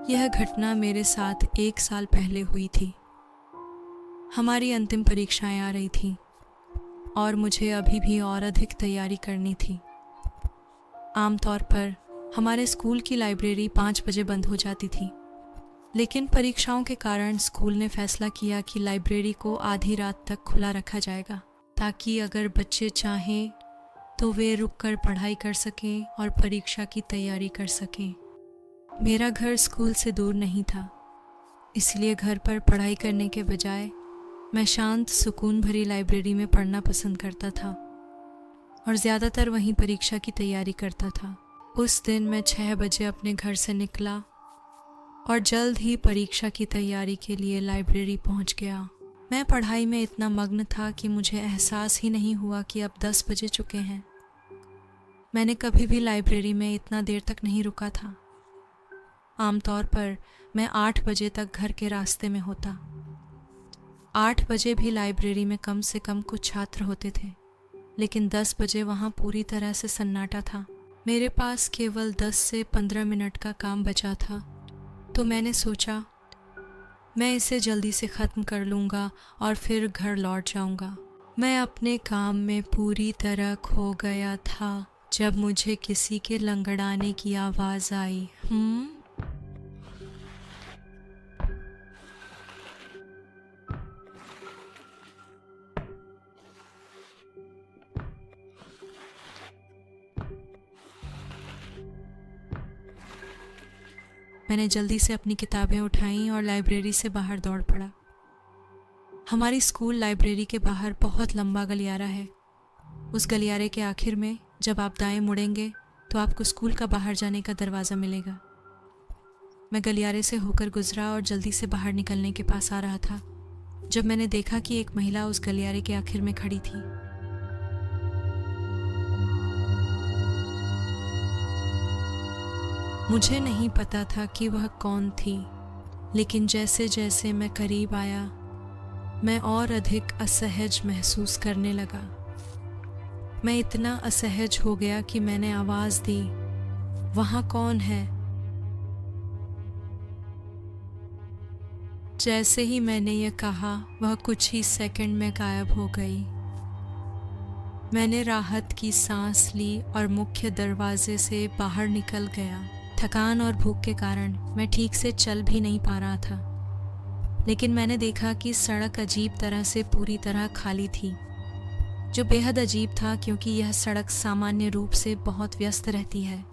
यह घटना मेरे साथ 1 साल पहले हुई थी। हमारी अंतिम परीक्षाएं आ रही थीं और मुझे अभी भी और अधिक तैयारी करनी थी। आमतौर पर हमारे स्कूल की लाइब्रेरी 5 बजे बंद हो जाती थी, लेकिन परीक्षाओं के कारण स्कूल ने फैसला किया कि लाइब्रेरी को आधी रात तक खुला रखा जाएगा, ताकि अगर बच्चे चाहें तो वे रुककर पढ़ाई कर सकें और परीक्षा की तैयारी कर सकें। मेरा घर स्कूल से दूर नहीं था, इसलिए घर पर पढ़ाई करने के बजाय मैं शांत सुकून भरी लाइब्रेरी में पढ़ना पसंद करता था और ज़्यादातर वहीं परीक्षा की तैयारी करता था। उस दिन मैं 6 बजे अपने घर से निकला और जल्द ही परीक्षा की तैयारी के लिए लाइब्रेरी पहुंच गया। मैं पढ़ाई में इतना मग्न था कि मुझे एहसास ही नहीं हुआ कि अब 10 बजे चुके हैं। मैंने कभी भी लाइब्रेरी में इतना देर तक नहीं रुका था। आमतौर पर मैं 8 बजे तक घर के रास्ते में होता। 8 बजे भी लाइब्रेरी में कम से कम कुछ छात्र होते थे, लेकिन 10 बजे वहाँ पूरी तरह से सन्नाटा था। मेरे पास केवल 10 से 15 मिनट का काम बचा था, तो मैंने सोचा मैं इसे जल्दी से ख़त्म कर लूँगा और फिर घर लौट जाऊँगा। मैं अपने काम में पूरी तरह खो गया था जब मुझे किसी के लंगड़ाने की आवाज़ आई। मैंने जल्दी से अपनी किताबें उठाईं और लाइब्रेरी से बाहर दौड़ पड़ा। हमारी स्कूल लाइब्रेरी के बाहर बहुत लंबा गलियारा है। उस गलियारे के आखिर में जब आप दाएं मुड़ेंगे तो आपको स्कूल का बाहर जाने का दरवाज़ा मिलेगा। मैं गलियारे से होकर गुजरा और जल्दी से बाहर निकलने के पास आ रहा था जब मैंने देखा कि एक महिला उस गलियारे के आखिर में खड़ी थी। मुझे नहीं पता था कि वह कौन थी, लेकिन जैसे जैसे मैं करीब आया मैं और अधिक असहज महसूस करने लगा। मैं इतना असहज हो गया कि मैंने आवाज़ दी, वहाँ कौन है? जैसे ही मैंने यह कहा वह कुछ ही सेकंड में गायब हो गई। मैंने राहत की सांस ली और मुख्य दरवाजे से बाहर निकल गया। थकान और भूख के कारण मैं ठीक से चल भी नहीं पा रहा था, लेकिन मैंने देखा कि सड़क अजीब तरह से पूरी तरह खाली थी, जो बेहद अजीब था क्योंकि यह सड़क सामान्य रूप से बहुत व्यस्त रहती है।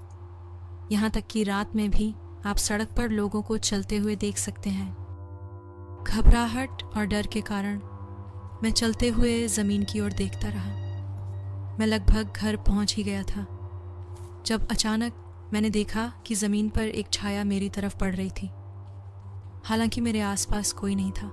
यहाँ तक कि रात में भी आप सड़क पर लोगों को चलते हुए देख सकते हैं। घबराहट और डर के कारण मैं चलते हुए ज़मीन की ओर देखता रहा। मैं लगभग घर पहुँच ही गया था जब अचानक मैंने देखा कि ज़मीन पर एक छाया मेरी तरफ पड़ रही थी, हालांकि मेरे आसपास कोई नहीं था।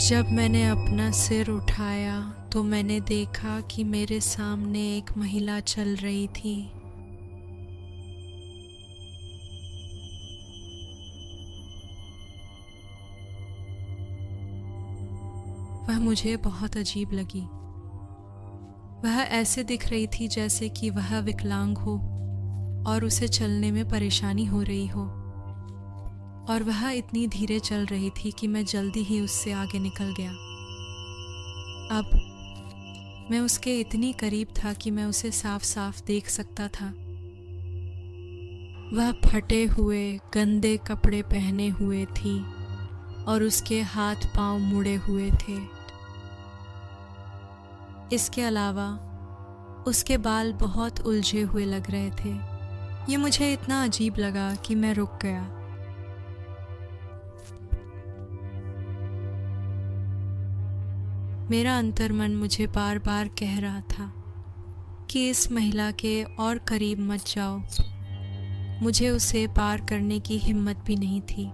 जब मैंने अपना सिर उठाया तो मैंने देखा कि मेरे सामने एक महिला चल रही थी। वह मुझे बहुत अजीब लगी। वह ऐसे दिख रही थी जैसे कि वह विकलांग हो और उसे चलने में परेशानी हो रही हो, और वह इतनी धीरे चल रही थी कि मैं जल्दी ही उससे आगे निकल गया। अब मैं उसके इतनी करीब था कि मैं उसे साफ साफ देख सकता था। वह फटे हुए गंदे कपड़े पहने हुए थी और उसके हाथ पांव मुड़े हुए थे। इसके अलावा उसके बाल बहुत उलझे हुए लग रहे थे। ये मुझे इतना अजीब लगा कि मैं रुक गया। मेरा अंतर्मन मुझे बार बार कह रहा था कि इस महिला के और करीब मत जाओ। मुझे उसे पार करने की हिम्मत भी नहीं थी।